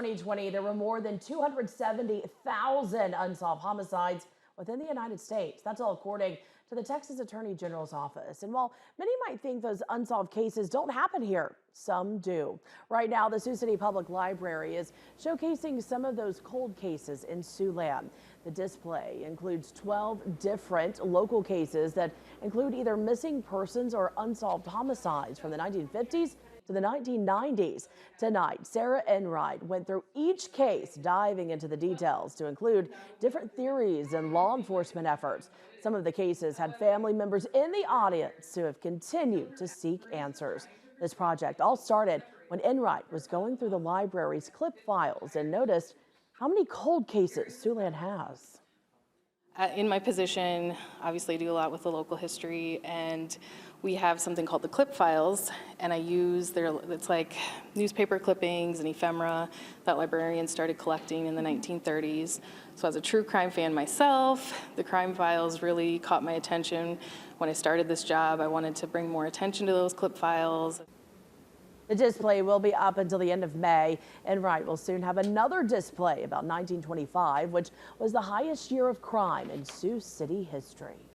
2020, there were more than 270,000 unsolved homicides within the United States. That's all according to the Texas Attorney General's office. And while many might think those unsolved cases don't happen here, some do. Right now, the Sioux City Public Library is showcasing some of those cold cases in Siouxland. The display includes 12 different local cases that include either missing persons or unsolved homicides from the 1950s to the 1990s. Tonight, Sarah Enright went through each case, diving into the details to include different theories and law enforcement efforts. Some of the cases had family members in the audience who have continued to seek answers. This project all started when Enright was going through the library's clip files and noticed how many cold cases Siouxland has. In my position, obviously I do a lot with the local history, and we have something called the clip files, and I use it's like newspaper clippings and ephemera that librarians started collecting in the 1930s. So as a true crime fan myself, the crime files really caught my attention. When I started this job, I wanted to bring more attention to those clip files. The display will be up until the end of May. Enright will soon have another display about 1925, which was the highest year of crime in Sioux City history.